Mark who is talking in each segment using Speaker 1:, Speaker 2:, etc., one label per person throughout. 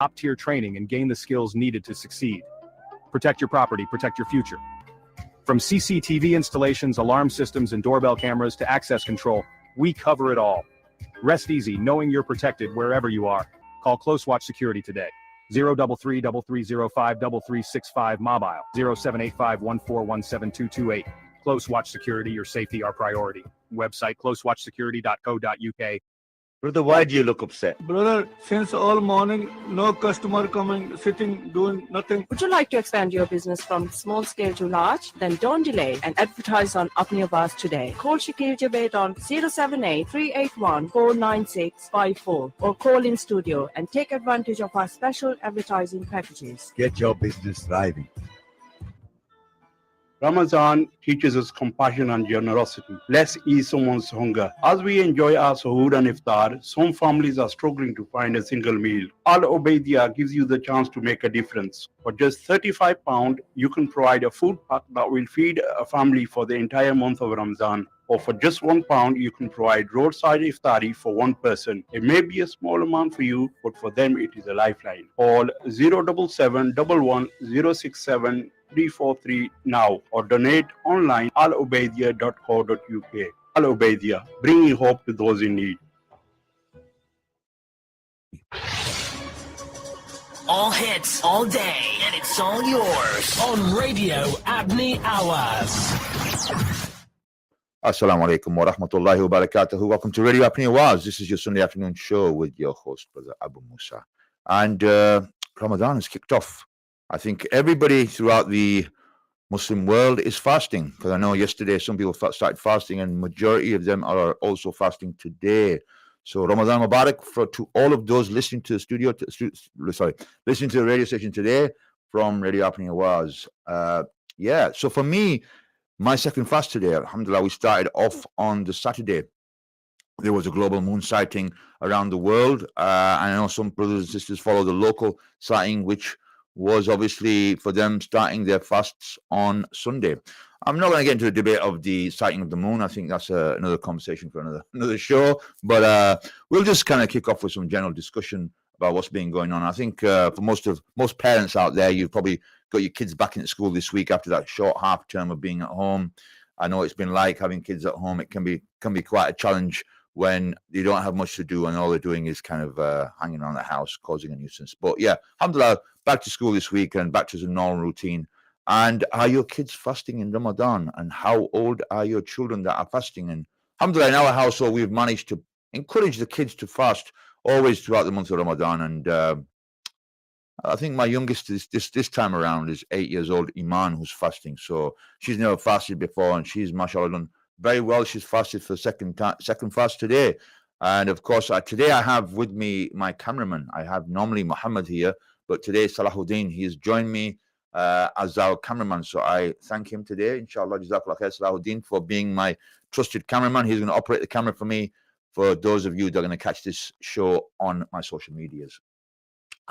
Speaker 1: top-tier training and gain the skills needed to succeed. Protect your property, protect your future. From CCTV installations, alarm systems, and doorbell cameras to access control, we cover it all. Rest easy knowing you're protected wherever you are. Call Close Watch Security today. 033-305-3365 mobile 0785-1417-228. Close Watch Security, your safety our priority. Website closewatchsecurity.co.uk.
Speaker 2: Brother, why do you look upset?
Speaker 3: Brother, since all morning, no customer coming, sitting, doing nothing.
Speaker 4: Would you like to expand your business from small scale to large? Then don't delay and advertise on Apni Awaaz today. Call Shakil Jabed on 078-381-49654 or call in studio and take advantage of our special advertising packages.
Speaker 2: Get your business thriving.
Speaker 5: Ramadan teaches us compassion and generosity. Let's ease someone's hunger. As we enjoy our suhoor and iftar, some families are struggling to find a single meal. Al Ubaidiyah gives you the chance to make a difference. For just £35, you can provide a food pack that will feed a family for the entire month of Ramadan. Or for just £1, you can provide roadside iftari for one person. It may be a small amount for you, but for them it is a lifeline. Call 077 11 067 343 now or donate online alubaidia.co.uk. Al Ubaidiyah, bringing hope to those in need.
Speaker 6: All hits, all day, and it's all yours on Radio Abni Awaaz.
Speaker 7: Assalamu alaikum wa rahmatullahi wa barakatuhu. Welcome to Radio Apni Awaaz. This is your Sunday afternoon show with your host, Brother Abu Mussa. And Ramadan has kicked off. I think everybody throughout the Muslim world is fasting. Because I know yesterday some people started fasting and majority of them are also fasting today. So Ramadan Mubarak to all of those listening to the listening to the radio station today from Radio Apni Awaaz. So for me, my second fast today, alhamdulillah, we started off on the Saturday. There was a global moon sighting around the world. I know some brothers and sisters follow the local sighting, which was obviously for them starting their fasts on Sunday. I'm not going to get into the debate of the sighting of the moon. I think that's another conversation for another show. But we'll just kind of kick off with some general discussion about what's been going on. I think for most parents out there, you've probably got your kids back into school this week after that short half term of being at home. I know it's been like having kids at home. It can be quite a challenge when you don't have much to do and all they're doing is kind of hanging around the house, causing a nuisance. But yeah, alhamdulillah, back to school this week and back to the normal routine. And are your kids fasting in Ramadan? And how old are your children that are fasting? And alhamdulillah, in our household, we've managed to encourage the kids to fast always throughout the month of Ramadan. And I think my youngest this time around is 8 years old, Iman, who's fasting. So she's never fasted before, and she's, mashallah, done very well. She's fasted for second fast today. And of course, today I have with me my cameraman. I have normally Muhammad here, but today Salahuddin, he has joined me as our cameraman. So I thank him today, inshallah, Jazakallah khair, Salahuddin, for being my trusted cameraman. He's going to operate the camera for me for those of you that are going to catch this show on my social medias.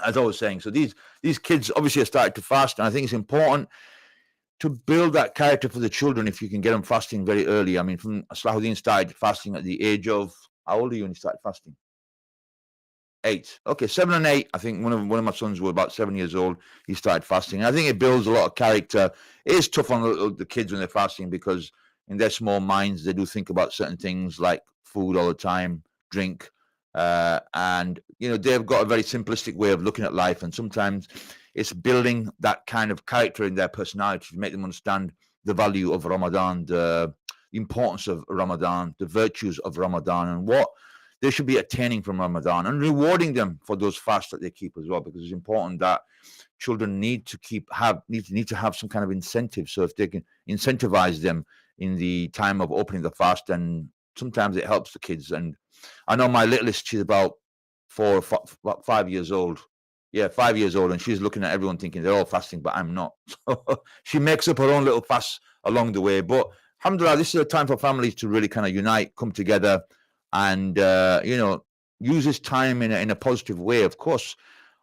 Speaker 7: As I was saying, so these kids obviously have started to fast, and I think it's important to build that character for the children if you can get them fasting very early. I mean, from Salahuddin started fasting at the age of, how old are you when you started fasting? 8. Okay, 7 and 8. I think one of my sons were about 7 years old. He started fasting. And I think it builds a lot of character. It is tough on the kids when they're fasting because in their small minds, they do think about certain things like food all the time, drink. And, they've got a very simplistic way of looking at life. And sometimes it's building that kind of character in their personality to make them understand the value of Ramadan, the importance of Ramadan, the virtues of Ramadan, and what they should be attaining from Ramadan, and rewarding them for those fasts that they keep as well, because it's important that children need to have some kind of incentive. So if they can incentivize them in the time of opening the fast, then sometimes it helps the kids. And I know my littlest, she's about 5 years old. Yeah, 5 years old, and she's looking at everyone thinking they're all fasting, but I'm not. So she makes up her own little fast along the way. But alhamdulillah, this is a time for families to really kind of unite, come together, and use this time in a positive way. Of course,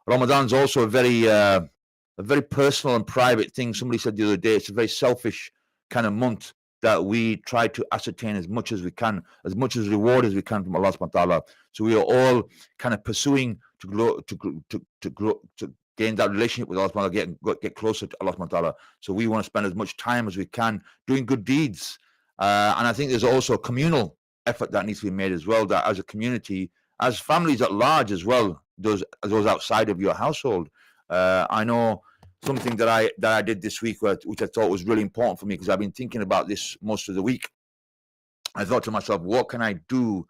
Speaker 7: Ramadan's also a very personal and private thing. Somebody said the other day it's a very selfish kind of month that we try to ascertain as much as we can, as much as reward as we can from Allah subhanahu wa ta'ala. So we are all kind of pursuing to grow, to gain that relationship with Allah subhanahu wa ta'ala, get closer to Allah subhanahu wa ta'ala. So we want to spend as much time as we can doing good deeds. And I think there's also a communal effort that needs to be made as well, that as a community, as families at large as well, those outside of your household. I know something that I did this week, which I thought was really important for me, because I've been thinking about this most of the week. I thought to myself, what can I do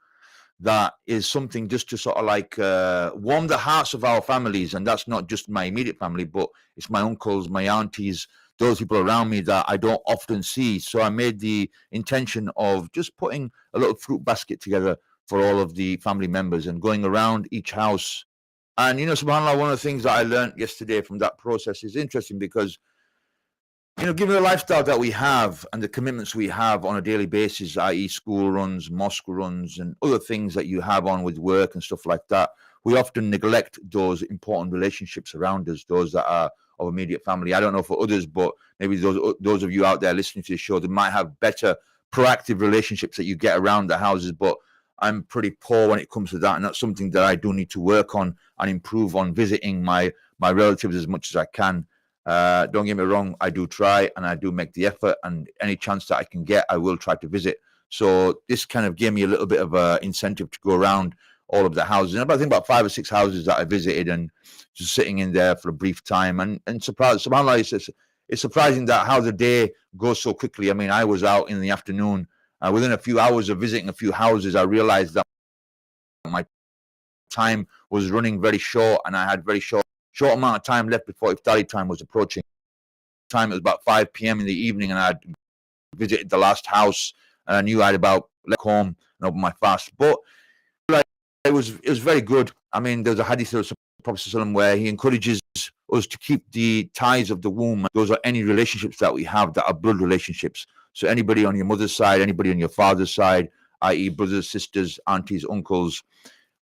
Speaker 7: that is something just to sort of like warm the hearts of our families? And that's not just my immediate family, but it's my uncles, my aunties, those people around me that I don't often see. So I made the intention of just putting a little fruit basket together for all of the family members and going around each house. And, subhanAllah, one of the things that I learned yesterday from that process is interesting because, given the lifestyle that we have and the commitments we have on a daily basis, i.e. school runs, mosque runs, and other things that you have on with work and stuff like that, we often neglect those important relationships around us, those that are of immediate family. I don't know for others, but maybe those of you out there listening to the show, they might have better proactive relationships that you get around the houses, but I'm pretty poor when it comes to that, and that's something that I do need to work on and improve on, visiting my relatives as much as I can. Don't get me wrong, I do try and I do make the effort, and any chance that I can get, I will try to visit. So this kind of gave me a little bit of an incentive to go around all of the houses. And I think about 5 or 6 houses that I visited and just sitting in there for a brief time. And subhanAllah, it's surprising that how the day goes so quickly. I mean, I was out in the afternoon. Within a few hours of visiting a few houses, I realized that my time was running very short, and I had very short amount of time left before iftari time was approaching. It was about 5 p.m. in the evening, and I had visited the last house, and I knew I had about left home and open my fast. But it was very good. I mean, there's a hadith of the Prophet where he encourages us to keep the ties of the womb. Those are any relationships that we have that are blood relationships. So anybody on your mother's side, anybody on your father's side, i.e. brothers, sisters, aunties, uncles,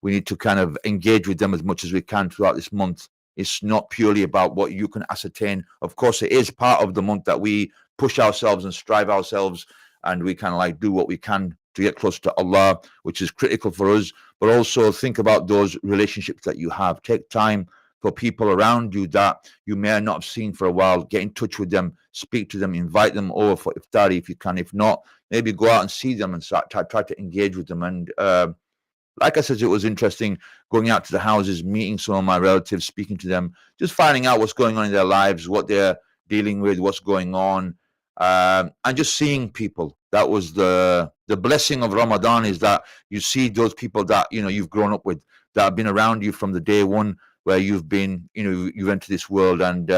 Speaker 7: we need to kind of engage with them as much as we can throughout this month. It's not purely about what you can ascertain. Of course, it is part of the month that we push ourselves and strive ourselves, and we kind of like do what we can to get closer to Allah, which is critical for us. But also think about those relationships that you have. Take time for people around you that you may not have seen for a while. Get in touch with them, speak to them, invite them over for iftari if you can. If not, maybe go out and see them and try to engage with them. And like I said, it was interesting going out to the houses, meeting some of my relatives, speaking to them, just finding out what's going on in their lives, what they're dealing with, what's going on, and just seeing people. That was the blessing of Ramadan, is that you see those people that you've grown up with, that have been around you from the day one where you've been, you've entered this world, and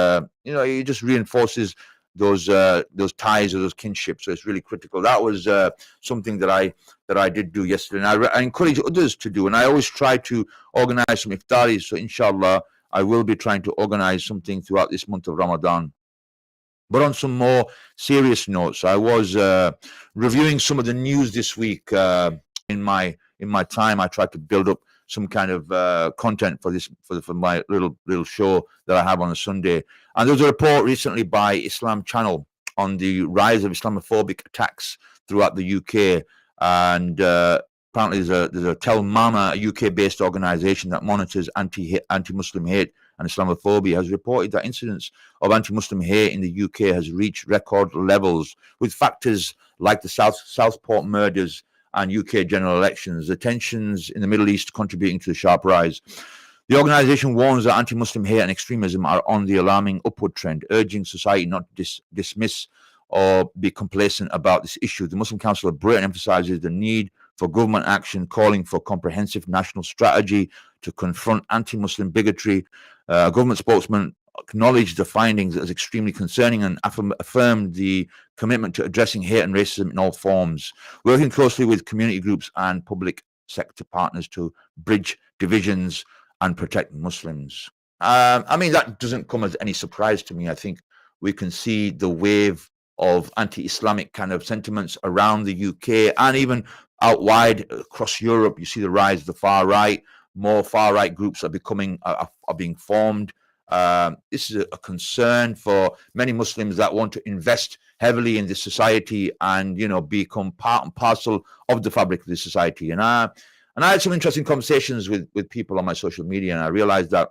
Speaker 7: it just reinforces those ties or those kinships. So it's really critical. That was something that I did do yesterday, and I encourage others to do. And I always try to organize some iftaris. So inshallah, I will be trying to organize something throughout this month of Ramadan. But on some more serious notes, I was reviewing some of the news this week. In my time, I tried to build up some kind of content for my little show that I have on a Sunday. And there was a report recently by Islam Channel on the rise of Islamophobic attacks throughout the UK. And apparently there's a Tell Mama, a UK-based organisation that monitors anti-Muslim hate and Islamophobia, has reported that incidents of anti-Muslim hate in the UK has reached record levels, with factors like the Southport murders and UK general elections, the tensions in the Middle East contributing to the sharp rise. The organisation warns that anti-Muslim hate and extremism are on the alarming upward trend, urging society not to dismiss or be complacent about this issue. The Muslim Council of Britain emphasises the need for government action, calling for comprehensive national strategy to confront anti-Muslim bigotry. A government spokesman acknowledged the findings as extremely concerning and affirmed the commitment to addressing hate and racism in all forms, working closely with community groups and public sector partners to bridge divisions and protect Muslims. I mean, that doesn't come as any surprise to me. I think we can see the wave of anti-Islamic kind of sentiments around the UK and even out wide across Europe. You see the rise of the far right. More far right groups are being formed. This is a concern for many Muslims that want to invest heavily in this society and, become part and parcel of the fabric of this society. And I had some interesting conversations with people on my social media, and I realized that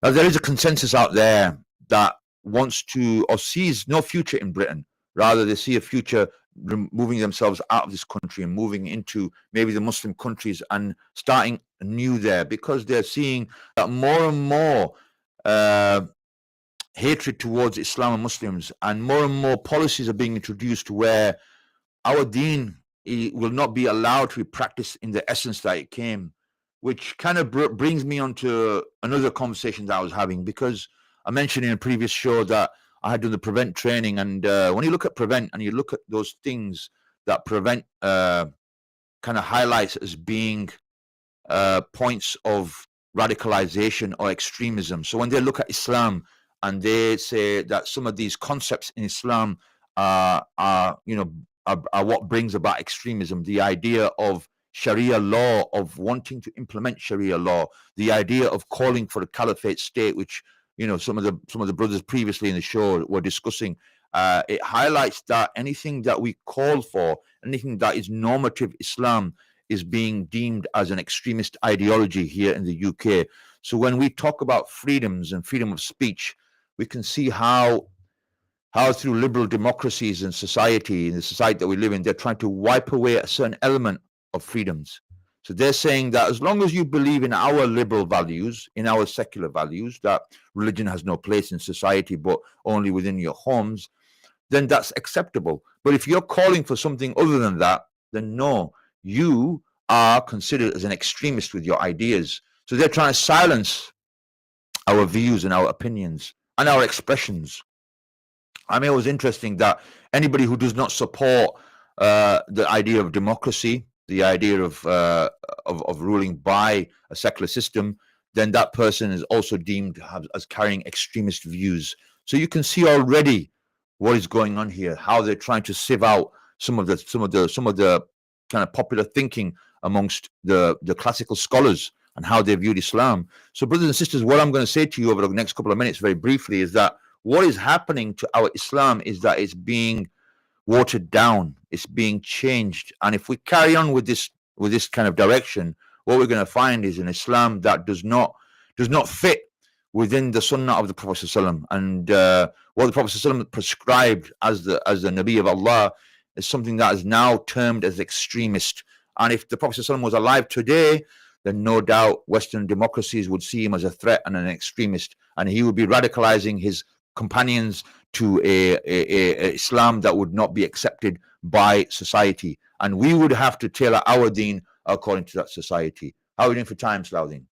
Speaker 7: there is a consensus out there that wants to or sees no future in Britain. Rather, they see a future moving themselves out of this country and moving into maybe the Muslim countries and starting anew there, because they're seeing that more and more hatred towards Islam and Muslims, and more policies are being introduced where our deen will not be allowed to be practiced in the essence that it came, which kind of brings me on to another conversation that I was having, because I mentioned in a previous show that I had done the prevent training, and when you look at prevent and you look at those things that prevent kind of highlights as being points of radicalization or extremism. So when they look at Islam and they say that some of these concepts in Islam are what brings about extremism, the idea of Sharia law, of wanting to implement Sharia law, the idea of calling for a caliphate state, which some of the brothers previously in the show were discussing. It highlights that anything that we call for, anything that is normative Islam, is being deemed as an extremist ideology here in the UK. So when we talk about freedoms and freedom of speech, we can see how through liberal democracies and society, in the society that we live in, they're trying to wipe away a certain element of freedoms. So they're saying that as long as you believe in our liberal values, in our secular values, that religion has no place in society but only within your homes, then that's acceptable. But if you're calling for something other than that, then no, you are considered as an extremist with your ideas. So they're trying to silence our views and our opinions and our expressions. I mean, it was interesting that anybody who does not support the idea of democracy, the idea of ruling by a secular system, then that person is also deemed as carrying extremist views. So you can see already what is going on here, how they're trying to sieve out some of the kind of popular thinking amongst the classical scholars and how they viewed Islam. So, brothers and sisters, what I'm going to say to you over the next couple of minutes, very briefly, is that what is happening to our Islam is that it's being watered down, it's being changed, and if we carry on with this kind of direction, what we're going to find is an Islam that does not fit within the Sunnah of the Prophet ﷺ. And what the Prophet ﷺ prescribed as the Nabi of Allah is something that is now termed as extremist. And if the Prophet ﷺ was alive today, then no doubt Western democracies would see him as a threat and an extremist, and he would be radicalizing his companions to a Islam that would not be accepted by society, and we would have to tailor our deen according to that society. How are we doing for time, Slaudeen?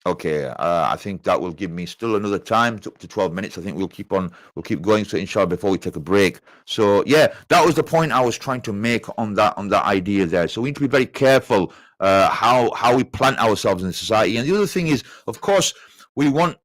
Speaker 7: Okay, I think that will give me still another time, up to 12 minutes. I think we'll keep going, so inshallah, before we take a break. So yeah, that was the point I was trying to make on that idea there. So we need to be very careful how we plant ourselves in the society. And the other thing is, of course, we want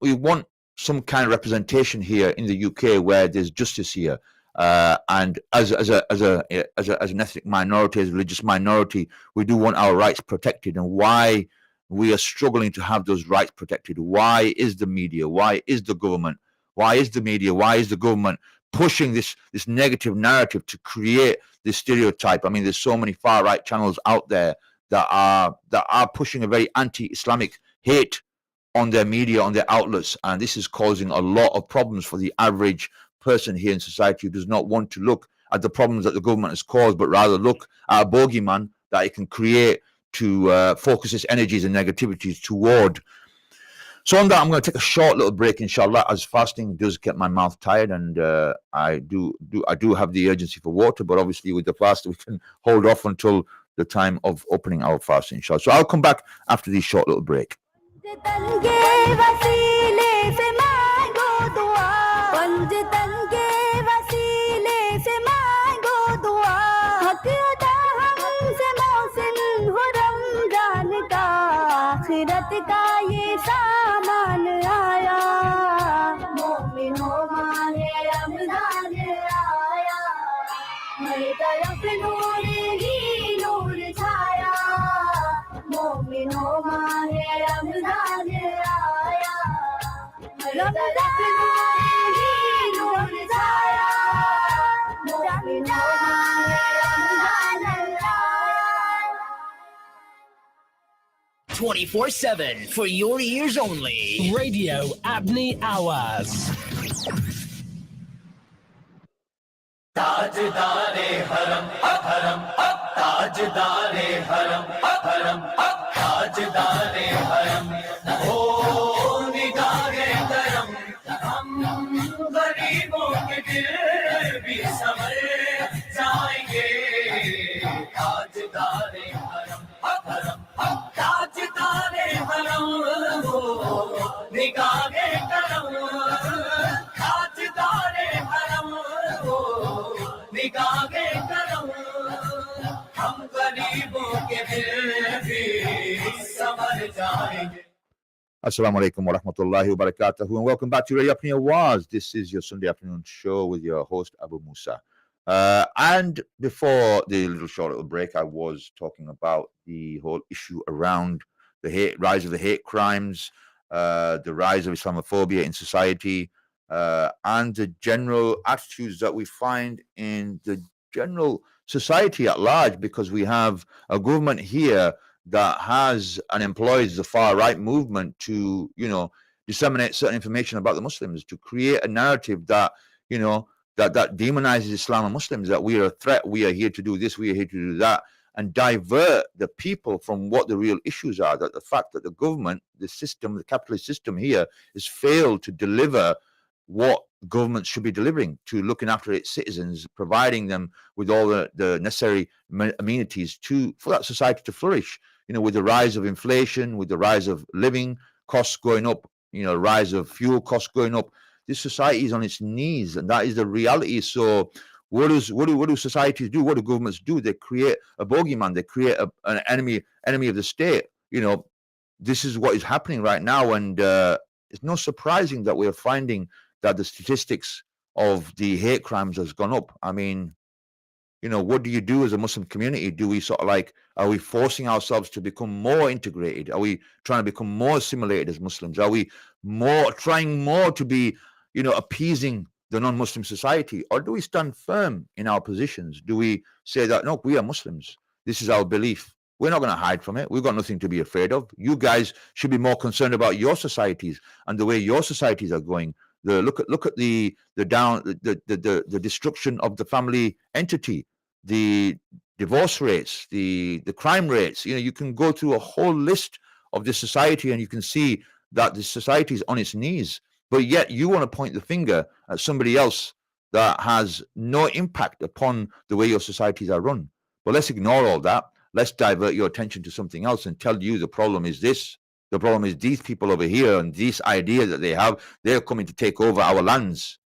Speaker 7: some kind of representation here in the UK where there's justice here. And as an ethnic minority, as a religious minority, we do want our rights protected. And why we are struggling to have those rights protected? Why is the media? Why is the government? Why is the media? Why is the government pushing this negative narrative to create this stereotype? I mean, there's so many far right channels out there that are pushing a very anti-Islamic hate on their media, on their outlets, and this is causing a lot of problems for the average person here in society who does not want to look at the problems that the government has caused, but rather look at a bogeyman that it can create to focus its energies and negativities toward. So on that, I'm going to take a short little break, inshallah, as fasting does get my mouth tired, and I do have the urgency for water, but obviously with the fast we can hold off until the time of opening our fast, inshallah. So I'll come back after this short little break.
Speaker 8: आखिरत का ये सामान आया मोमिनों माहे रमजान आया हर तरफ नूर ही नूर छाया मोमिनों माहे रमजान आया रमजान ही नूर छाया मोमिनों माहे रमजान आया
Speaker 6: 24/7 for your ears only. Radio Abney Hours.
Speaker 9: ताजदारे हरम हरम ताजदारे हरम हरम ताजदारे हरम हो निगाहे करम हम गरीबों के दिल भी संभल जाएंगे ताजदारे हरम हरम ताजदारे हरम हो निगाहे करम ताजदारे हरम हो निगाहे करम हम गरीबों के दिल भी संभल जाएंगे.
Speaker 7: Assalamu alaikum wa rahmatullahi wa barakatuhu, and welcome back to Radio Apnea Awards. This is your Sunday afternoon show with your host Abu Musa. And before the short little break, I was talking about the whole issue around the rise of the hate crimes, the rise of Islamophobia in society, and the general attitudes that we find in the general society at large, because we have a government here that has and employs the far right movement to, disseminate certain information about the Muslims, to create a narrative that, that demonizes Islam and Muslims, that we are a threat, we are here to do this, we are here to do that, and divert the people from what the real issues are. That the fact that the government, the system, the capitalist system here has failed to deliver what government should be delivering, to looking after its citizens, providing them with all the necessary amenities for that society to flourish. With the rise of inflation, with the rise of living costs going up, rise of fuel costs going up, this society is on its knees, and that is the reality. So what do societies do? What do governments do? They create a bogeyman. They create an enemy of the state. This is what is happening right now, and it's no surprising that we're finding that the statistics of the hate crimes has gone up. I mean, what do you do as a Muslim community? Do we are we forcing ourselves to become more integrated? Are we trying to become more assimilated as Muslims? Are we trying more to be, appeasing the non-Muslim society? Or do we stand firm in our positions? Do we say that, no, we are Muslims, this is our belief, we're not going to hide from it, we've got nothing to be afraid of? You guys should be more concerned about your societies and the way your societies are going. Look at the destruction of the family entity, the divorce rates, the crime rates. You can go through a whole list of this society, and you can see that the society is on its knees. But yet you want to point the finger at somebody else that has no impact upon the way your societies are run. But let's ignore all that. Let's divert your attention to something else and tell you the problem is this. The problem is these people over here, and this idea that they have, they're coming to take over our lands.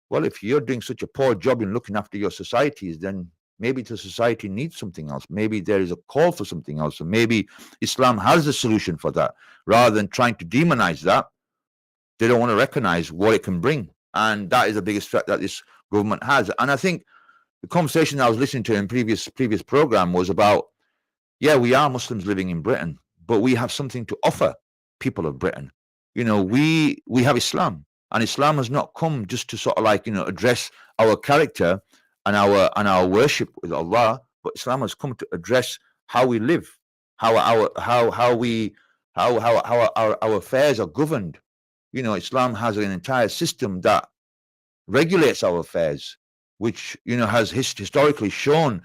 Speaker 7: Well, if you're doing such a poor job in looking after your societies, then maybe the society needs something else. Maybe there is a call for something else. And maybe Islam has a solution for that. Rather than trying to demonize that, they don't want to recognize what it can bring. And that is the biggest threat that this government has. And I think the conversation I was listening to in previous program was about, yeah, we are Muslims living in Britain, but we have something to offer people of Britain. We have Islam, and Islam has not come just to address our character and our worship with Allah, but Islam has come to address how we live, how our affairs are governed. Islam has an entire system that regulates our affairs, which has historically shown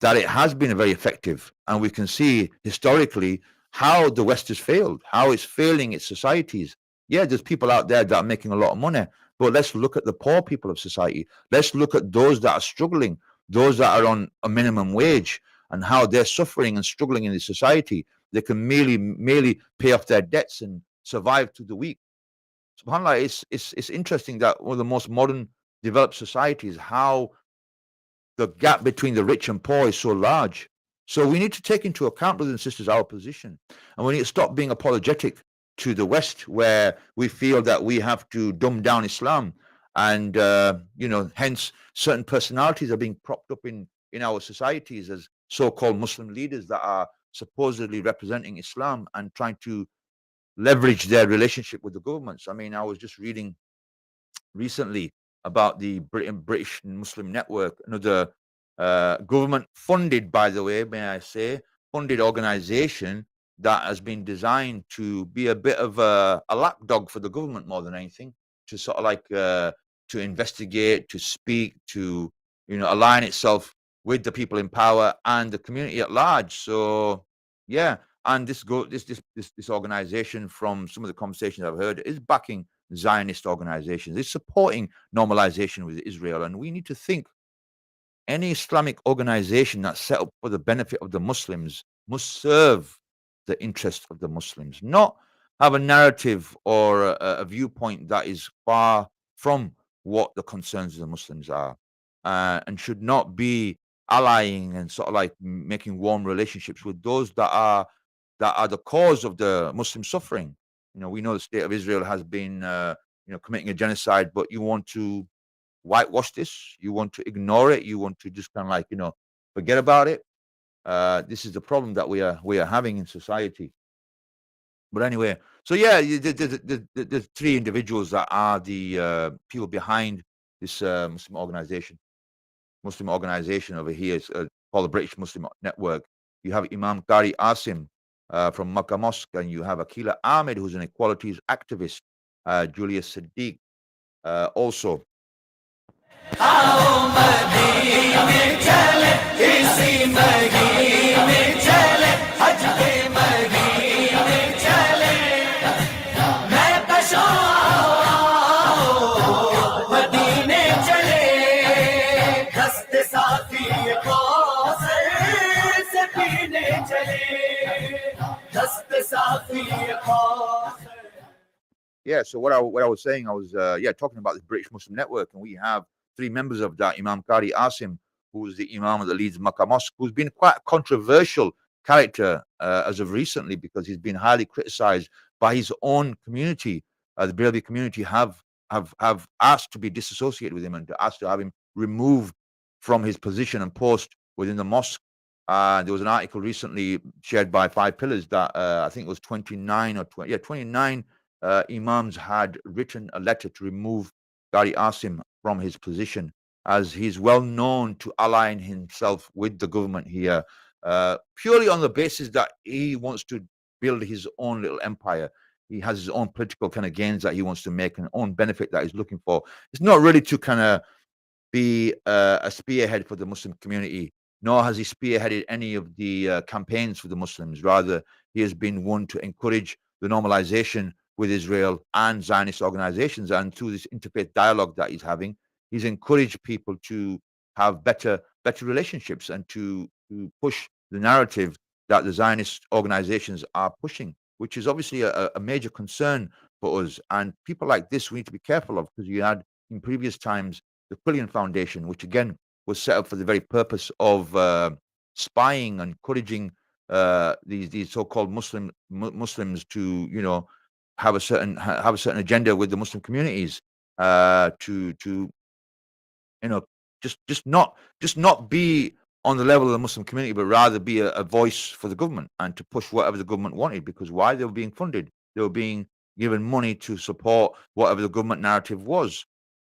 Speaker 7: that it has been very effective. And we can see historically how the West has failed, how it's failing its societies. Yeah, there's people out there that are making a lot of money, but let's look at the poor people of society. Let's look at those that are struggling, those that are on a minimum wage, and how they're suffering and struggling in the society. They can merely pay off their debts and survive through the week. SubhanAllah, it's interesting that one of the most modern developed societies, how the gap between the rich and poor is so large. So we need to take into account, brothers and sisters, our position. And we need to stop being apologetic to the West, where we feel that we have to dumb down Islam. And, hence certain personalities are being propped up in our societies as so-called Muslim leaders that are supposedly representing Islam and trying to leverage their relationship with the governments. I mean, I was just reading recently about the British Muslim Network, another government funded, by the way, may I say, funded organization that has been designed to be a bit of a lapdog for the government more than anything, to sort of like to investigate, to speak, to align itself with the people in power and the community at large. So yeah, and this organization, from some of the conversations I've heard, is backing Zionist organizations. It's supporting normalization with Israel, and we need to think any Islamic organization that's set up for the benefit of the Muslims must serve the interest of the Muslims, not have a narrative or a viewpoint that is far from what the concerns of the Muslims are, and should not be allying and sort of like making warm relationships with those that are the cause of the Muslim suffering. We know the state of Israel has been committing a genocide, but you want to whitewash this, you want to ignore it, you want to just kind of like forget about it. This is the problem that we are having in society. But anyway, so yeah, the three individuals that are the people behind this Muslim organization over here is called the British Muslim Network. You have Imam Qari Asim from Makkah Mosque, and you have Akila Ahmed, who's an equalities activist, Julius Siddiq also. Yeah, so what I was saying, I was talking about this British Muslim Network, and we have three members of that. Imam Qari Asim, who is the Imam of the Leeds Makkah Mosque, who's been quite a controversial character as of recently, because he's been highly criticized by his own community. The Barelvi community have asked to be disassociated with him and asked to have him removed from his position and post within the mosque. There was an article recently shared by 5 Pillars that I think it was 29 imams had written a letter to remove Qari Asim from his position, as he's well known to align himself with the government here, purely on the basis that he wants to build his own little empire. He has his own political kind of gains that he wants to make, and own benefit that he's looking for. It's not really to kind of be a spearhead for the Muslim community, nor has he spearheaded any of the campaigns for the Muslims. Rather, he has been one to encourage the normalization with Israel and Zionist organizations, and through this interfaith dialogue that he's having, he's encouraged people to have better relationships and to push the narrative that the Zionist organizations are pushing, which is obviously a major concern for us. And people like this we need to be careful of, because you had in previous times the Quillian Foundation, which again was set up for the very purpose of spying and encouraging these so-called Muslims to have a certain agenda with the Muslim communities, to just not be on the level of the Muslim community, but rather be a voice for the government and to push whatever the government wanted. Because why? They were being funded, they were being given money to support whatever the government narrative was.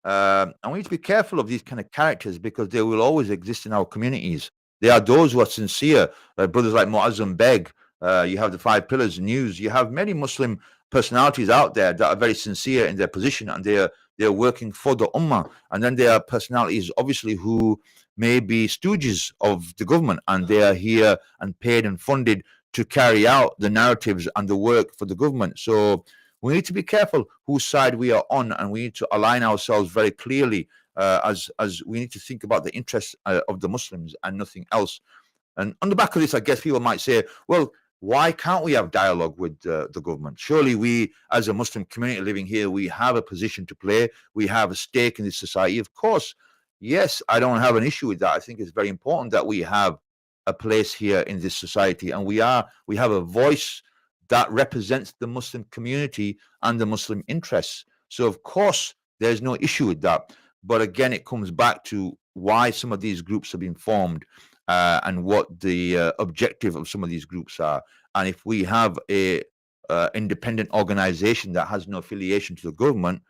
Speaker 7: And we need to be careful of these kind of characters, because they will always exist in our communities. There are those who are sincere, brothers like Muazzam Beg. You have the 5 Pillars News. You have many Muslim personalities out there that are very sincere in their position, and they're working for the Ummah. And then there are personalities, obviously, who may be stooges of the government, and they are here and paid and funded to carry out the narratives and the work for the government. So we need to be careful whose side we are on, and we need to align ourselves very clearly, as we need to think about the interests of the Muslims and nothing else. And on the back of this, I guess people might say, well, why can't we have dialogue with the government? Surely we, as a Muslim community living here, we have a position to play. We have a stake in this society. Of course, yes, I don't have an issue with that. I think it's very important that we have a place here in this society, and we have a voice that represents the Muslim community and the Muslim interests. So of course, there's no issue with that. But again, it comes back to why some of these groups have been formed, and what the objective of some of these groups are. And if we have a independent organization that has no affiliation to the government,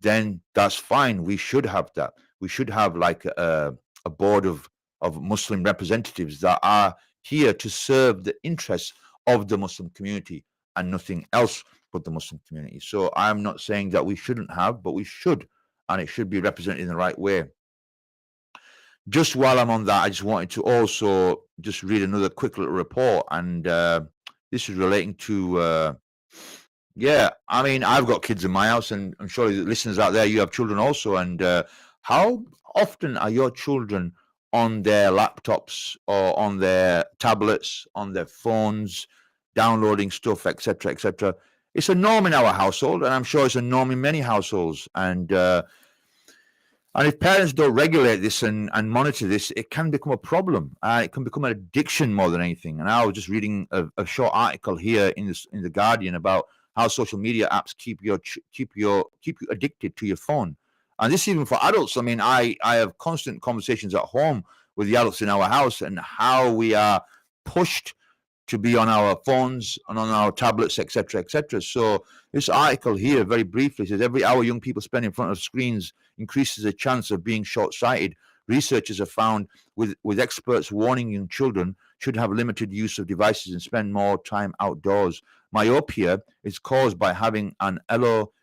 Speaker 7: then that's fine. We should have that. We should have like a board of Muslim representatives that are here to serve the interests of the Muslim community and nothing else but the Muslim community. So I'm not saying that we shouldn't have, but we should, and it should be represented in the right way. Just while I'm on that, I just wanted to also just read another quick little report, and this is relating to yeah, I mean, I've got kids in my house, and I'm sure the listeners out there, you have children also. And how often are your children on their laptops or on their tablets, on their phones, downloading stuff, etc., etc.? It's a norm in our household, and I'm sure it's a norm in many households. And if parents don't regulate this and monitor this, it can become a problem. It can become an addiction more than anything. And I was just reading a short article here in the Guardian about how social media apps keep you addicted to your phone. And this even for adults. I mean, I have constant conversations at home with the adults in our house and how we are pushed to be on our phones and on our tablets, etc., etc. So this article here, very briefly, says every hour young people spend in front of screens increases the chance of being short-sighted. Researchers have found, with experts warning young children should have limited use of devices and spend more time outdoors. Myopia is caused by having an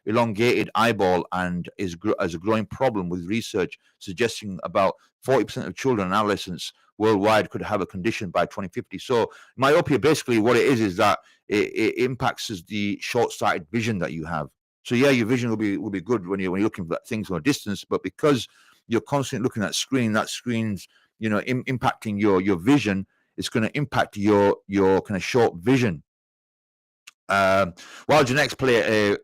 Speaker 7: elongated eyeball and is as a growing problem, with research suggesting about 40% of children and adolescents worldwide could have a condition by 2050. So myopia, basically what it is that it impacts the short-sighted vision that you have. So yeah, your vision will be good when you're looking at things from a distance, but because you're constantly looking at that screen's impacting your vision, it's going to impact your kind of short vision. While genetics play a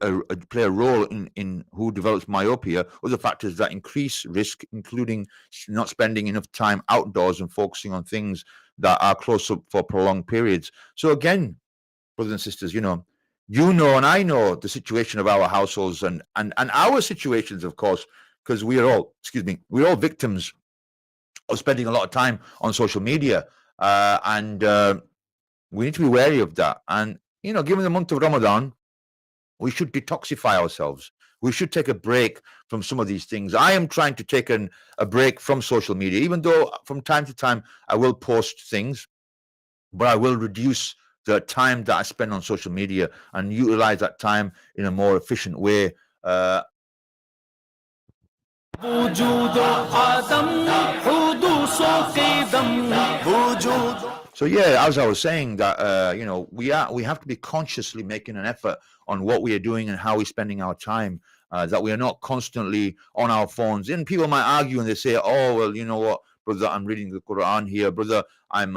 Speaker 7: role in who develops myopia, other factors that increase risk, including not spending enough time outdoors and focusing on things that are close up for prolonged periods. So again, brothers and sisters, and I know the situation of our households and our situations, of course, because we're all victims of spending a lot of time on social media, and we need to be wary of that. And given the month of Ramadan, we should detoxify ourselves. We should take a break from some of these things. I am trying to take a break from social media, even though from time to time I will post things, but I will reduce the time that I spend on social media and utilize that time in a more efficient way. So yeah, as I was saying, that we have to be consciously making an effort on what we are doing and how we're spending our time. That we are not constantly on our phones. And people might argue and they say, "Oh, well, you know what, brother, I'm reading the Quran here, brother. I'm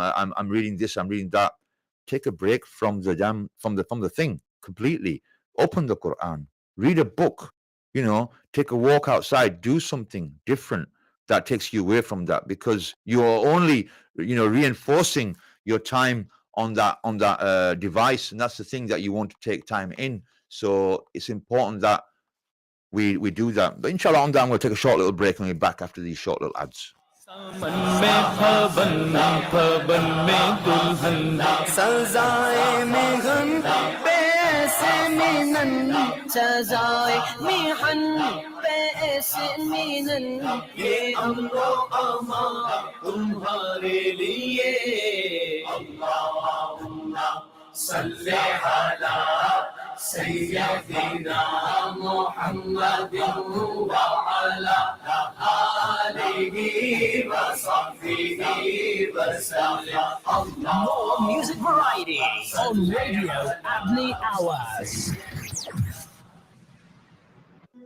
Speaker 7: reading this, I'm reading that." Take a break from the thing completely. Open the Quran, read a book. Take a walk outside, do something different that takes you away from that, because you are only reinforcing your time on that device, and that's the thing that you want to take time in. So it's important that we do that. But inshallah, on that, I'm going to take a short little break and we'll be back after these short little ads.
Speaker 9: ये अमरो अमा तुम्हारे लिए अल्लाहुम्मा सल्ले अला सय्यदिना मुहम्मदिन व अला आलिहि व सहबिहि वसल्लम.
Speaker 6: More music variety on Radio Abney Hours.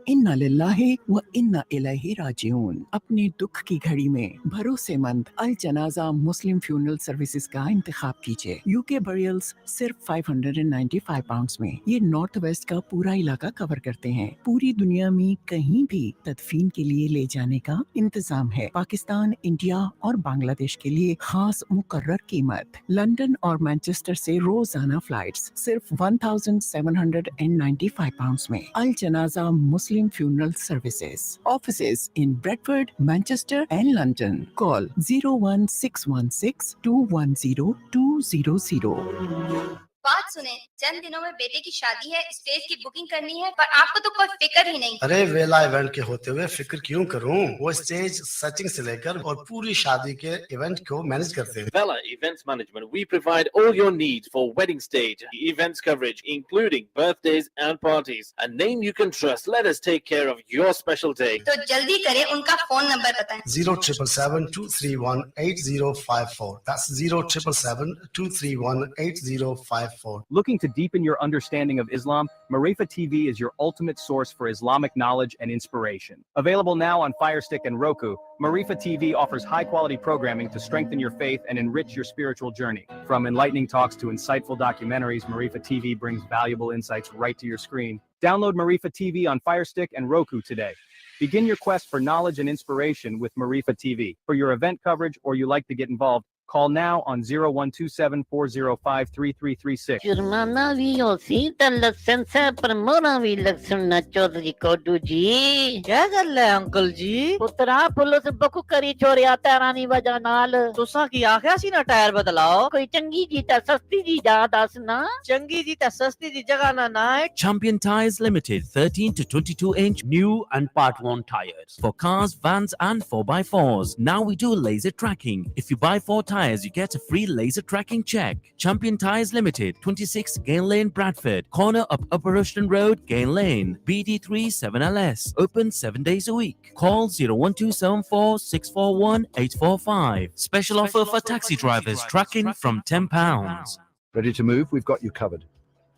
Speaker 10: इन्ना लिल्लाहि व इन्ना इलैहि राजिऊन। अपने दुख की घड़ी में भरोसेमंद अल जनाजा मुस्लिम फ्यूनरल सर्विसेज का इंतखाब कीजिए। यूके बरियल्स सिर्फ 595 पाउंड्स में। ये नॉर्थ वेस्ट का पूरा इलाका कवर करते हैं। पूरी दुनिया में कहीं भी तदफीन के लिए ले जाने का इंतजाम है। पाकिस्तान, इंडिया और बांग्लादेश के लिए खास मुकर्रर कीमत। लंदन और मैनचेस्टर से रोजाना फ्लाइट्स सिर्फ 1795 पाउंड्स में। अल जनाजा मुस्लिम Funeral Services. Offices in Bradford, Manchester and London. Call 01616 210 200.
Speaker 8: बात सुने, चंद दिनों में बेटे की शादी है, स्टेज की बुकिंग करनी है, पर आपको तो कोई फिक्र ही नहीं।
Speaker 11: अरे वेला इवेंट के होते हुए फिक्र क्यों करूं? वो स्टेज सेटिंग से लेकर और पूरी शादी के इवेंट को मैनेज करते हैं।
Speaker 12: Vela Events Management, we provide all your needs for wedding stage, events coverage, including birthdays and parties. A name you can trust. Let us take care of your special day.
Speaker 8: तो जल्दी करें, उनका phone number बताएं।
Speaker 11: 07772318054. That's 07772318054.
Speaker 1: Looking to deepen your understanding of Islam, Marifa TV is your ultimate source for Islamic knowledge and inspiration. Available now on Fire Stick and Roku, Marifa TV offers high-quality programming to strengthen your faith and enrich your spiritual journey. From enlightening talks to insightful documentaries, Marifa TV brings valuable insights right to your screen. Download Marifa TV on Fire Stick and Roku today. Begin your quest for knowledge and inspiration with Marifa TV. For your event coverage or you like to get involved, call now on 0127-405-3336.
Speaker 13: जुर्माना भी होसी त लसन से प्रमोरा भी लसन चौधरी को दूजी क्या कर ले अंकल जी पुत्रा पुलिस बकु करी छोड़िया तैरानी वजह नाल तुसा की आख्या सी ना टायर बदलाओ कोई चंगी जी ता सस्ती जी जा दस ना चंगी जी ता सस्ती जी जगह ना ना
Speaker 14: Champion Tires Limited 13 to 22 inch new and part 1 tires for cars, vans and 4x4s. Now we do laser tracking. If you buy 4 tires, you get a free laser tracking check. Champion Tires Limited, 26 Gain Lane, Bradford, corner up Upper Rushton Road, Gain Lane, BD3 7LS. Open 7 days a week. Call 01274 641 845. Special offer for taxi drivers, tracking from £10.
Speaker 15: Ready to move? We've got you covered.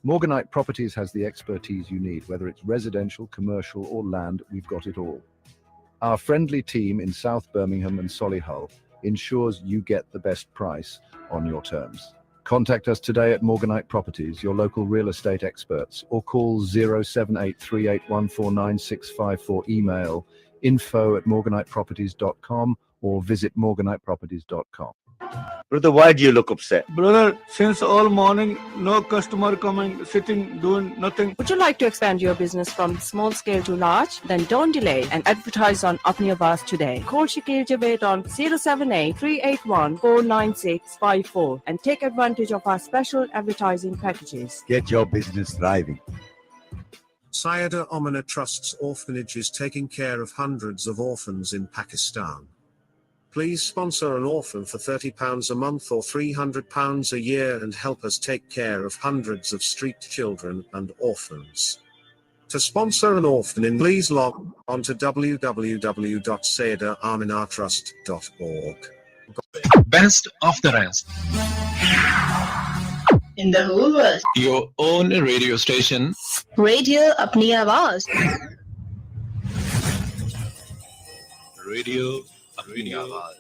Speaker 15: Morganite Properties has the expertise you need, whether it's residential, commercial or land, we've got it all. Our friendly team in South Birmingham and Solihull ensures you get the best price on your terms. Contact us today at Morganite Properties, your local real estate experts, or call 07838149654, email info@morganiteproperties.com or visit morganiteproperties.com.
Speaker 2: Brother, why do you look upset?
Speaker 3: Brother, since all morning, no customer coming, sitting, doing nothing.
Speaker 4: Would you like to expand your business from small scale to large? Then don't delay and advertise on Apni Awaaz today. Call Shakil Javed on 078-381-49654 and take advantage of our special advertising packages.
Speaker 2: Get your business thriving.
Speaker 16: Syeda Omana Trust's orphanage is taking care of hundreds of orphans in Pakistan. Please sponsor an orphan for £30 a month or £300 a year and help us take care of hundreds of street children and orphans. To sponsor an orphan, please log on to www.sayedaarminatrust.org.
Speaker 17: Best of the rest.
Speaker 18: In the whole world.
Speaker 17: Your own radio station.
Speaker 18: Radio Apni Awaaz.
Speaker 17: Radio Apni Awaaz.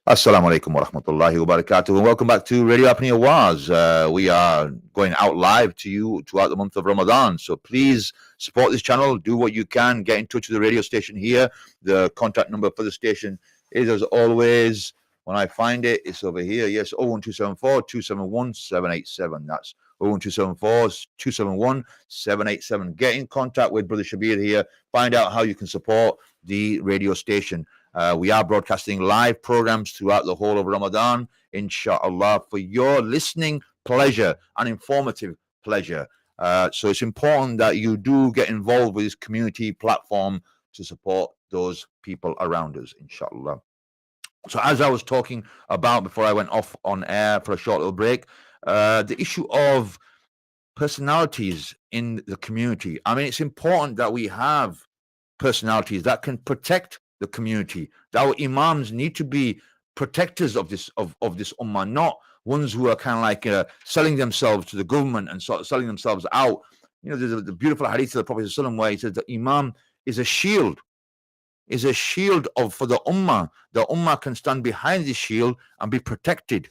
Speaker 7: Assalamu alaikum wa rahmatullahi wa barakatuh, and welcome back to Radio Apni Awaaz. We are going out live to you throughout the month of Ramadan, so please support this channel, do what you can, get in touch with the radio station here. The contact number for the station is, as always, when I find it, it's over here. Yes, 01274 271 787. That's 01274 271 787. Get in contact with Brother Shabir here. Find out how you can support the radio station. We are broadcasting live programs throughout the whole of Ramadan, inshallah, for your listening pleasure and informative pleasure. So it's important that you do get involved with this community platform to support those people around us, inshallah. So as I was talking about before I went off on air for a short little break, the issue of personalities in the community. I mean, it's important that we have personalities that can protect the community. Our imams need to be protectors of this ummah, not ones who are kind of like selling themselves to the government and sort of selling themselves out. You know, there's the beautiful hadith of the Prophet ﷺ where he says the imam is a shield, for the ummah. The ummah can stand behind the shield and be protected.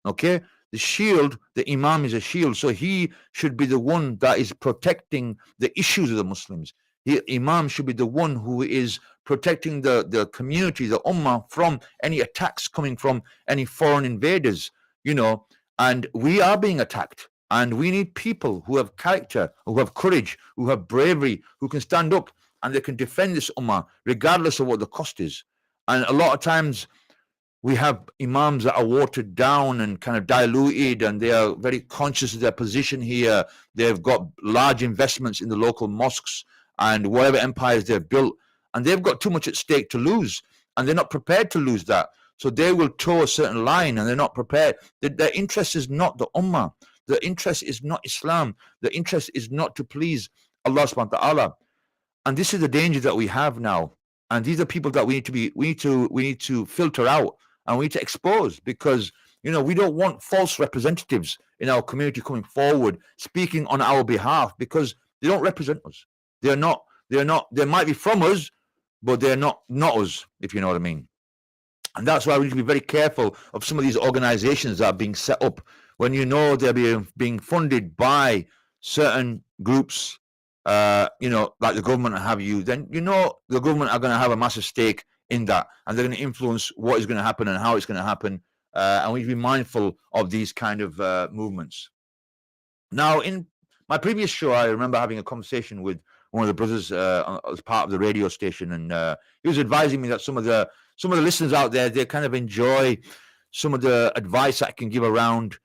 Speaker 7: Okay, the shield, the imam is a shield, so he should be the one that is protecting the issues of the Muslims. The imam should be the one who is protecting the community, the ummah, from any attacks coming from any foreign invaders, you know. And we are being attacked, and we need people who have character, who have courage, who have bravery, who can stand up and they can defend this ummah regardless of what the cost is. And a lot of times We have imams that are watered down and kind of diluted, and they are very conscious of their position here. They've got large investments in the local mosques and whatever empires they've built, and they've got too much at stake to lose, and they're not prepared to lose that. So they will toe a certain line, and they're not prepared. Their interest is not the ummah. The interest is not Islam. The interest is not to please Allah subhanahu wa ta'ala. And this is the danger that we have now. And these are people that we need to filter out, and we need to expose, because we don't want false representatives in our community coming forward speaking on our behalf, because they don't represent us. They might be from us, but they're not us, if you know what I mean. And that's why we need to be very careful of some of these organizations that are being set up when they're being funded by certain groups, like the government and have you. Then the government are going to have a massive stake in that, and they're going to influence what is going to happen and how it's going to happen. And we need to be mindful of these kind of movements. Now, in my previous show, I remember having a conversation with one of the brothers as part of the radio station, and he was advising me that some of the listeners out there, they kind of enjoy some of the advice I can give around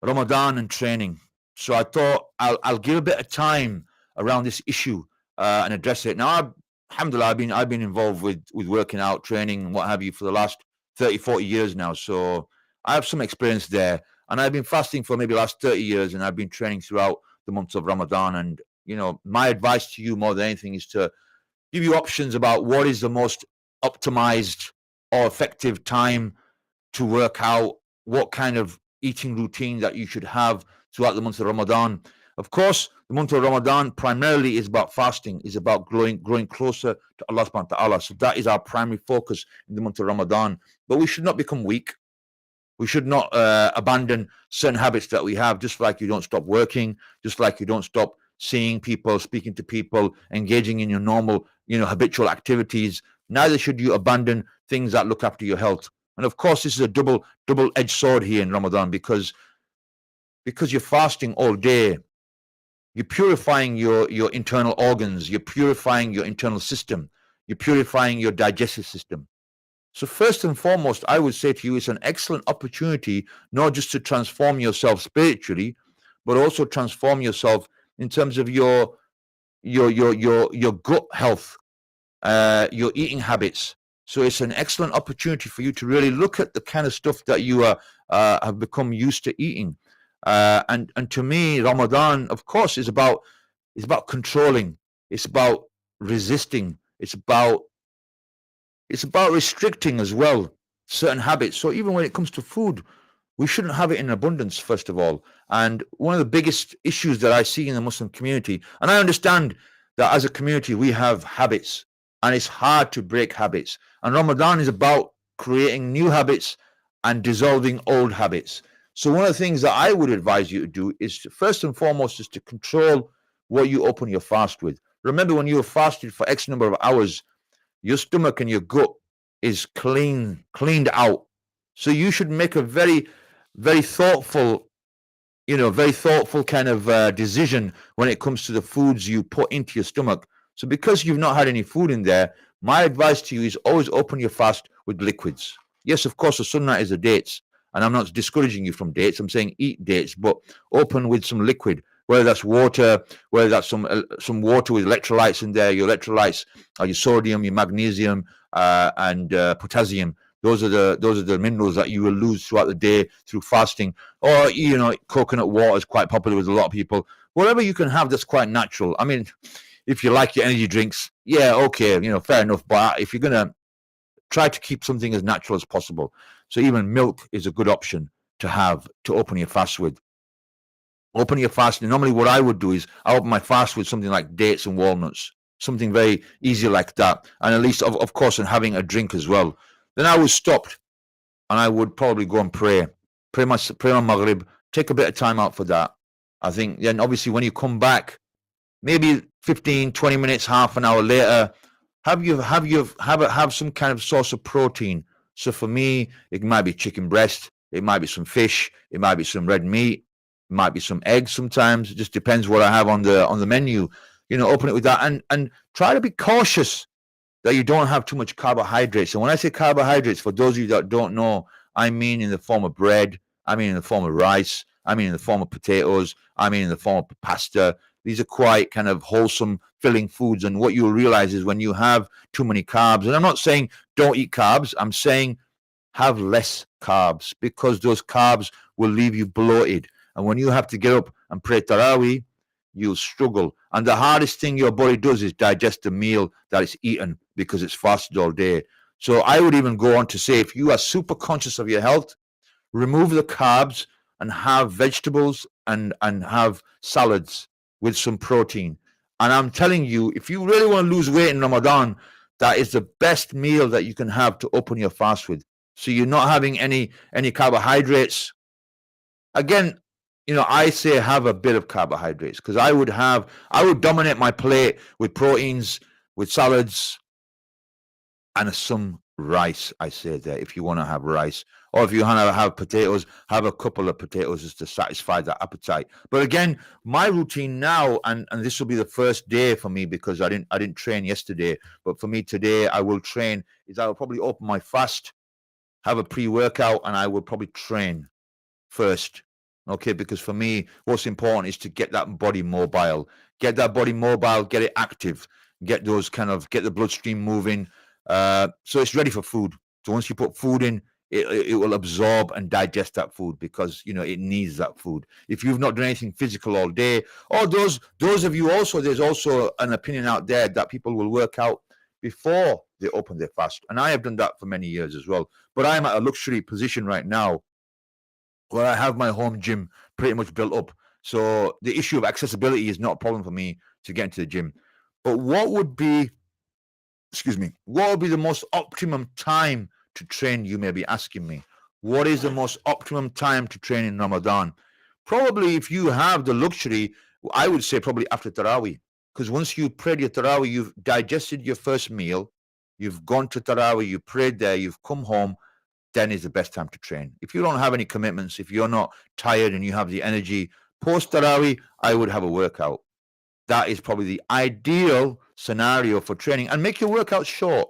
Speaker 7: Ramadan and training. So I thought I'll give a bit of time around this issue and address it. Now, alhamdulillah, I've been involved with working out, training, and what have you for the last 30, 40 years now. So I have some experience there, and I've been fasting for maybe the last 30 years, and I've been training throughout the months of Ramadan. And my advice to you more than anything is to give you options about what is the most optimized or effective time to work out, what kind of eating routine that you should have throughout the month of Ramadan. Of course, the month of Ramadan primarily is about fasting, is about growing closer to Allah subhanahu wa ta'ala. So that is our primary focus in the month of Ramadan. But we should not become weak. We should not abandon certain habits that we have, just like you don't stop working, just like you don't stop seeing people, speaking to people, engaging in your normal, habitual activities. Neither should you abandon things that look after your health. And of course, this is a double-edged sword here in Ramadan, because you're fasting all day. You're purifying your internal organs. You're purifying your internal system. You're purifying your digestive system. So first and foremost, I would say to you, it's an excellent opportunity not just to transform yourself spiritually, but also transform yourself in terms of your gut health, your eating habits. So it's an excellent opportunity for you to really look at the kind of stuff that you have become used to eating. And to me, Ramadan, of course, is about controlling. It's about resisting. It's about restricting as well certain habits. So even when it comes to food, we shouldn't have it in abundance, first of all. And one of the biggest issues that I see in the Muslim community, and I understand that as a community we have habits, and it's hard to break habits. And Ramadan is about creating new habits and dissolving old habits. So one of the things that I would advise you to do is first and foremost is to control what you open your fast with. Remember, when you have fasted for X number of hours, your stomach and your gut is cleaned out. So you should make a very, very thoughtful, kind of decision when it comes to the foods you put into your stomach. So because you've not had any food in there, my advice to you is always open your fast with liquids. Yes, of course, the sunnah is the dates, and I'm not discouraging you from dates. I'm saying eat dates, but open with some liquid, whether that's water, whether that's some water with electrolytes in there. Your electrolytes are your sodium, your magnesium, and potassium. Those are the minerals that you will lose throughout the day through fasting. Or coconut water is quite popular with a lot of people. Whatever you can have that's quite natural. I mean, if you like your energy drinks, yeah, okay, fair enough. But if you're gonna try to keep something as natural as possible, so even milk is a good option to have to open your fast with. Open your fast. And normally what I would do is I open my fast with something like dates and walnuts, something very easy like that. And at least, of course, and having a drink as well. Then I would stop and I would probably go and pray my Maghrib, take a bit of time out for that. I think then obviously when you come back, maybe 15, 20 minutes, half an hour later, have some kind of source of protein. So for me, it might be chicken breast, it might be some fish, it might be some red meat, it might be some eggs sometimes. It just depends what I have on the menu. Open it with that and try to be cautious that you don't have too much carbohydrates. And when I say carbohydrates, for those of you that don't know, I mean in the form of bread, I mean in the form of rice, I mean in the form of potatoes, I mean in the form of pasta. These are quite kind of wholesome, filling foods. And what you'll realize is when you have too many carbs, and I'm not saying don't eat carbs, I'm saying have less carbs, because those carbs will leave you bloated. And when you have to get up and pray Taraweeh, you'll struggle. And the hardest thing your body does is digest the meal that it's eaten, because it's fasted all day. So I would even go on to say, if you are super conscious of your health, remove the carbs and have vegetables and have salads with some protein. And I'm telling you, if you really want to lose weight in Ramadan, that is the best meal that you can have to open your fast with. So you're not having any carbohydrates. Again, I say have a bit of carbohydrates, because I would dominate my plate with proteins, with salads, and some rice. I say there, if you want to have rice, or if you want to have potatoes, have a couple of potatoes just to satisfy that appetite. But again, my routine now, and this will be the first day for me, because I didn't train yesterday, but for me today, I will train, is I will probably open my fast, have a pre-workout, and I will probably train first. Okay, because for me, what's important is to get that body mobile, get it active, get the bloodstream moving, so it's ready for food. So once you put food in, it will absorb and digest that food, because it needs that food. If you've not done anything physical all day, or those of you also, there's also an opinion out there that people will work out before they open their fast, and I have done that for many years as well. But I'm at a luxury position right now where I have my home gym pretty much built up. So the issue of accessibility is not a problem for me to get into the gym. But what would be the most optimum time to train? You may be asking me. What is the most optimum time to train in Ramadan? Probably, if you have the luxury, I would say probably after Taraweeh. Because once you prayed your Taraweeh, you've digested your first meal, you've gone to Taraweeh, you prayed there, you've come home, then is the best time to train. If you don't have any commitments, if you're not tired and you have the energy, post Taraweeh, I would have a workout. That is probably the ideal scenario for training. And make your workouts short.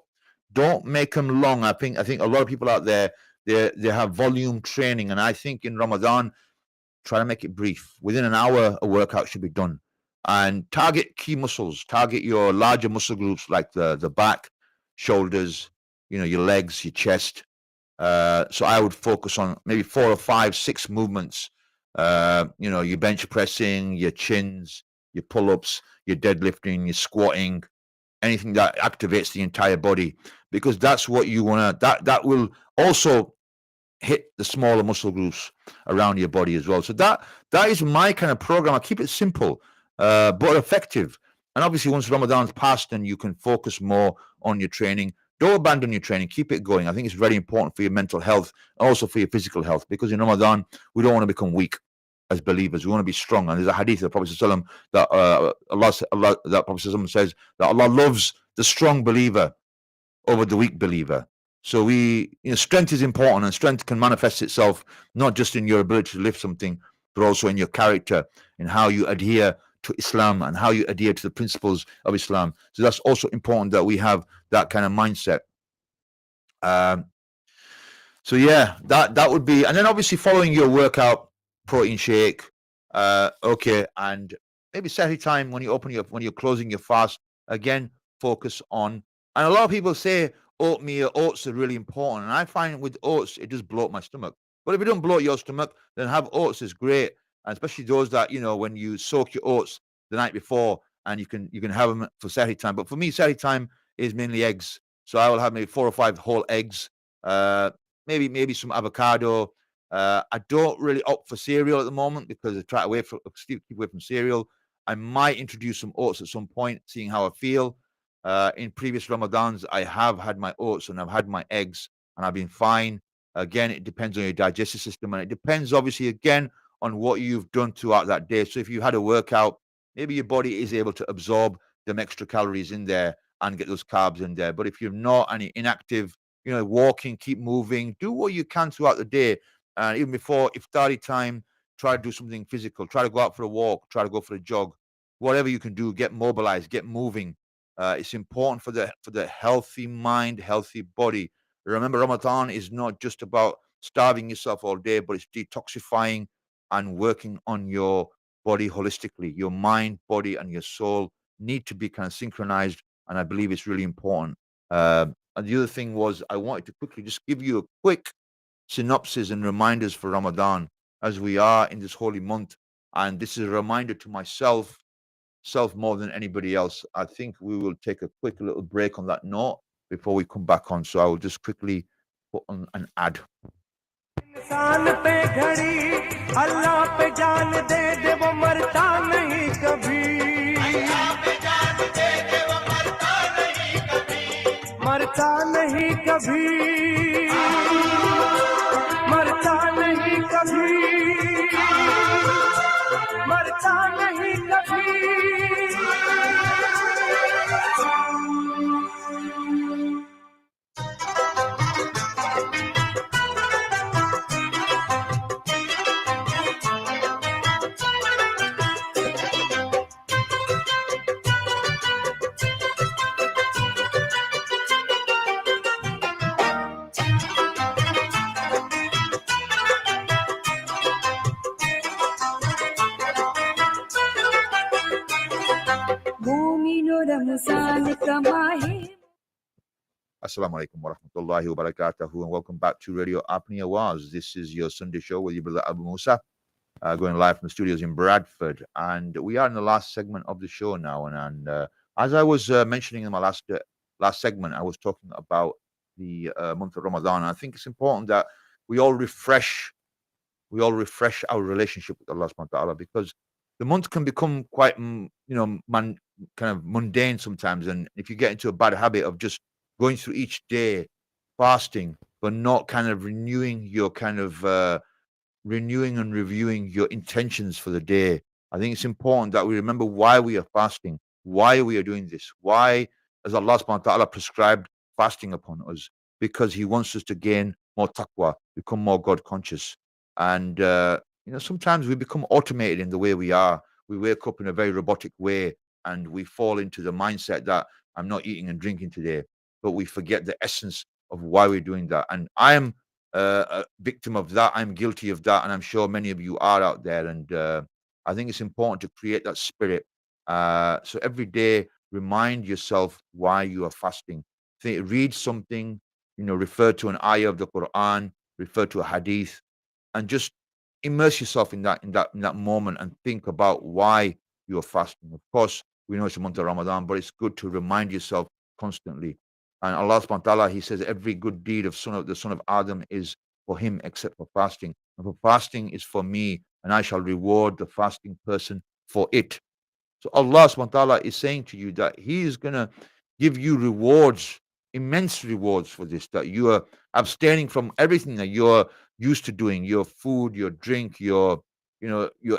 Speaker 7: Don't make them long. I think a lot of people out there, they have volume training. And I think in Ramadan, try to make it brief. Within an hour, a workout should be done. And target key muscles. Target your larger muscle groups like the back, shoulders, your legs, your chest. So I would focus on maybe 4 or 5, 6 movements. Your bench pressing, your chins, your pull-ups, your deadlifting, your squatting, anything that activates the entire body, because that's what you want to, that will also hit the smaller muscle groups around your body as well. So that is my kind of program. I keep it simple, but effective. And obviously once Ramadan's passed, then you can focus more on your training. Don't abandon your training. Keep it going. I think it's very important for your mental health, also for your physical health, because in Ramadan, we don't want to become weak as believers. We want to be strong. And there's a hadith of the Prophet ﷺ that that Prophet ﷺ says that Allah loves the strong believer over the weak believer. So strength is important, and strength can manifest itself not just in your ability to lift something, but also in your character, in how you adhere to Islam and how you adhere to the principles of Islam. So that's also important that we have that kind of mindset. So yeah, that would be, and then obviously following your workout, protein shake, okay, and maybe Saturday time when you're closing your fast, again, focus on, and a lot of people say oats are really important, and I find with oats, it does bloat my stomach. But if it don't bloat your stomach, then have oats is great, and especially those that, when you soak your oats the night before, and you can have them for Saturday time. But for me, Saturday time is mainly eggs. So I will have maybe 4 or 5 whole eggs, maybe some avocado. I don't really opt for cereal at the moment because I try to keep away from cereal. I might introduce some oats at some point, seeing how I feel. In previous Ramadans, I have had my oats and I've had my eggs, and I've been fine. Again, it depends on your digestive system, and it depends obviously again on what you've done throughout that day. So if you had a workout, maybe your body is able to absorb them extra calories in there and get those carbs in there. But if you're not and you're inactive, walking, keep moving, do what you can throughout the day. And even before iftari time, try to do something physical. Try to go out for a walk. Try to go for a jog. Whatever you can do, get mobilized, get moving. It's important for the healthy mind, healthy body. Remember, Ramadan is not just about starving yourself all day, but it's detoxifying and working on your body holistically. Your mind, body, and your soul need to be kind of synchronized, and I believe it's really important. And the other thing was, I wanted to quickly just give you a quick synopsis and reminders for Ramadan as we are in this holy month. And this is a reminder to myself, self more than anybody else. I think we will take a quick little break on that note before we come back on. So I will just quickly put on an ad.
Speaker 9: इंसान पे घड़ी अल्लाह पे जान दे दे वो मरता नहीं कभी मरता नहीं कभी मरता नहीं कभी मरता नहीं कभी
Speaker 7: Assalamu alaikum wa rahmatullahi wa barakatuhu, and welcome back to Radio Apnea Waz. This is your Sunday show with your brother Abu Musa, going live from the studios in Bradford. And we are in the last segment of the show now. And as I was mentioning in my last segment, I was talking about the month of Ramadan. And I think it's important that we all refresh our relationship with Allah subhanahu wa ta'ala, because the month can become quite, kind of mundane sometimes. And if you get into a bad habit of just going through each day fasting, but not kind of renewing and reviewing your intentions for the day. I think it's important that we remember why we are fasting, why we are doing this, why has Allah subhanahu wa ta'ala prescribed fasting upon us, because he wants us to gain more taqwa, become more God conscious. And sometimes we become automated in the way we are. We wake up in a very robotic way and we fall into the mindset that I'm not eating and drinking today, but we forget the essence of why we're doing that. And I'm a victim of that. I'm guilty of that, and I'm sure many of you are out there. And I think it's important to create that spirit. So every day, remind yourself why you are fasting. Read something, refer to an ayah of the Quran, refer to a hadith, and just immerse yourself in that moment and think about why you are fasting. Of course, we know it's a month of Ramadan, but it's good to remind yourself constantly. And Allah subhanahu wa ta'ala, he says, every good deed of the son of Adam is for him except for fasting. And for fasting is for me, and I shall reward the fasting person for it. So Allah subhanahu wa ta'ala is saying to you that he is going to give you rewards, immense rewards for this, that you are abstaining from everything that you're used to doing, your food, your drink, your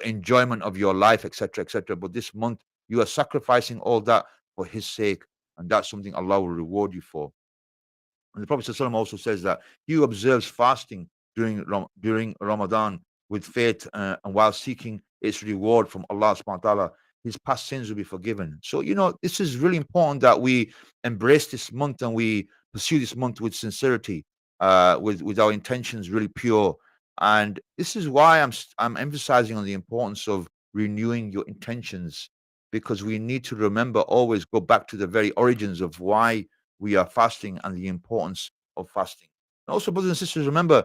Speaker 7: enjoyment of your life, etc., etc. But this month, you are sacrificing all that for his sake, and that's something Allah will reward you for. And the Prophet ﷺ also says that he who observes fasting during Ramadan with faith and while seeking its reward from Allah subhanahu wa ta'ala, his past sins will be forgiven. So, this is really important that we embrace this month and we pursue this month with sincerity, with our intentions really pure. And this is why I'm emphasizing on the importance of renewing your intentions, because we need to remember, always go back to the very origins of why we are fasting and the importance of fasting. And also, brothers and sisters, remember,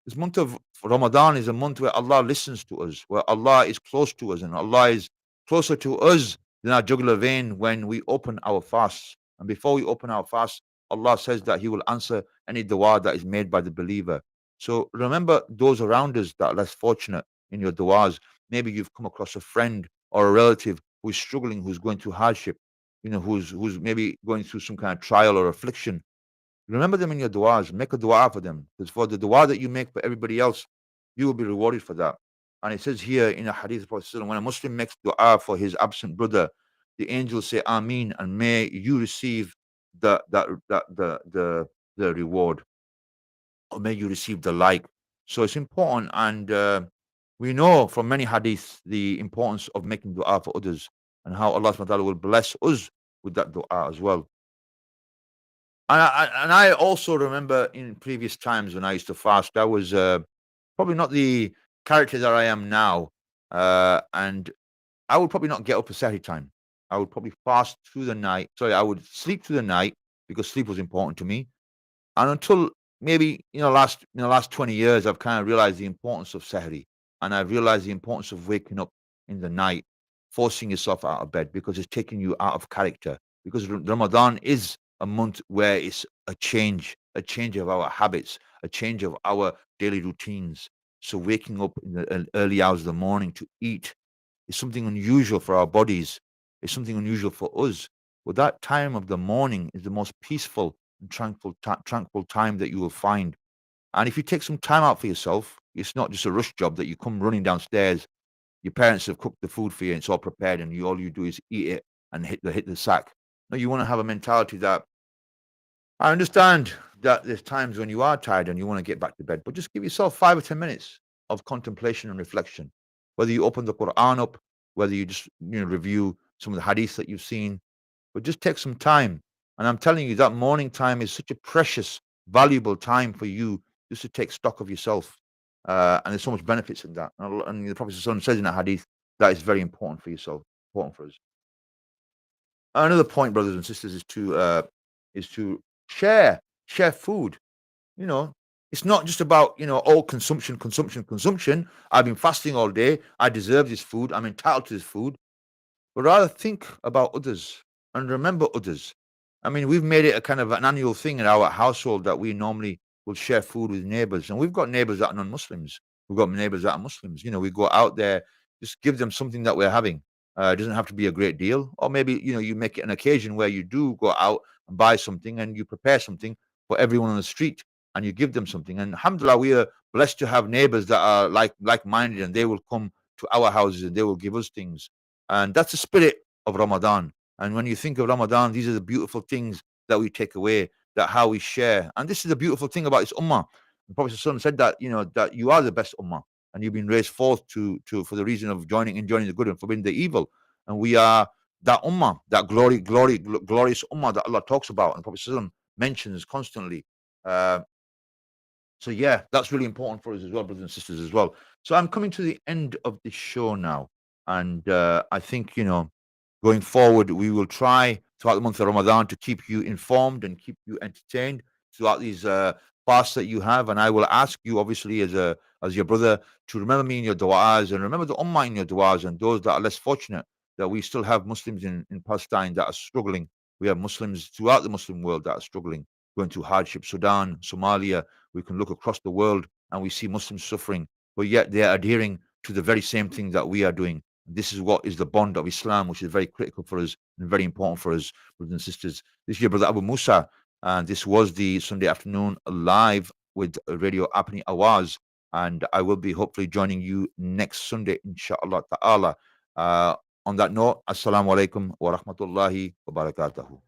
Speaker 7: this month of Ramadan is a month where Allah listens to us, where Allah is close to us, and Allah is closer to us than our jugular vein when we open our fasts. And before we open our fast, Allah says that he will answer any dua that is made by the believer. So remember those around us that are less fortunate in your duas. Maybe you've come across a friend or a relative who is struggling, who's going through hardship, who's maybe going through some kind of trial or affliction. Remember them in your du'as. Make a du'a for them. Because for the du'a that you make for everybody else, you will be rewarded for that. And it says here in a hadith of Prophet, when a Muslim makes du'a for his absent brother, the angels say Ameen, and may you receive the reward, or may you receive the like. So it's important, and we know from many hadiths the importance of making du'a for others and how Allah subhanahu wa ta'ala will bless us with that dua as well. And I also remember in previous times when I used to fast, I was probably not the character that I am now, and I would probably not get up at Saturday time. I would probably fast through the night. Sorry, I would sleep through the night because sleep was important to me. And until maybe last 20 years, I've kind of realized the importance of Sahri, and I've realized the importance of waking up in the night, forcing yourself out of bed because it's taking you out of character. Because Ramadan is a month where it's a change of our habits, a change of our daily routines. So waking up in the early hours of the morning to eat is something unusual for our bodies. It's something unusual for us. But that time of the morning is the most peaceful and tranquil time that you will find. And if you take some time out for yourself, it's not just a rush job that you come running downstairs. Your parents have cooked the food for you and it's all prepared, and all you do is eat it and hit the sack. No, you want to have a mentality that I understand that there's times when you are tired and you want to get back to bed, but just give yourself 5 or 10 minutes of contemplation and reflection. Whether you open the Quran up, whether you just review some of the hadiths that you've seen, but just take some time. And I'm telling you, that morning time is such a precious, valuable time for you just to take stock of yourself. And there's so much benefits in that. And the Prophet ﷺ says in that hadith that is very important for yourself, important for us. Another point, brothers and sisters, is to share food. It's not just about all consumption. I've been fasting all day. I deserve this food. I'm entitled to this food. But rather think about others and remember others. I mean, we've made it a kind of an annual thing in our household that we normally will share food with neighbors, and we've got neighbors that are non-Muslims. We've got neighbors that are Muslims. We go out there, just give them something that we're having. It doesn't have to be a great deal, or maybe you make it an occasion where you do go out and buy something and you prepare something for everyone on the street and you give them something. And alhamdulillah, we are blessed to have neighbors that are like-minded, and they will come to our houses and they will give us things. And that's the spirit of Ramadan. And when you think of Ramadan, these are the beautiful things that we take away, that how we share. And this is the beautiful thing about this ummah. The Prophet ﷺ said that, that you are the best ummah, and you've been raised forth for the reason of enjoying the good and forbidding the evil. And we are that ummah, that glorious ummah that Allah talks about and the Prophet ﷺ mentions constantly. So yeah, that's really important for us as well, brothers and sisters as well. So I'm coming to the end of the show now. And I think, going forward, we will try throughout the month of Ramadan to keep you informed and keep you entertained throughout these fasts that you have. And I will ask you, obviously, as your brother, to remember me in your du'as and remember the ummah in your du'as, and those that are less fortunate, that we still have Muslims in Palestine that are struggling. We have Muslims throughout the Muslim world that are struggling, going through hardship. Sudan, Somalia, we can look across the world and we see Muslims suffering, but yet they are adhering to the very same thing that we are doing. This is what is the bond of Islam, which is very critical for us and very important for us, brothers and sisters. This is your brother Abu Musa, and this was the Sunday afternoon live with Radio Apni Awaz, and I will be hopefully joining you next Sunday, inshallah ta'ala. On that note, assalamu alaikum wa rahmatullahi wa barakatuhu.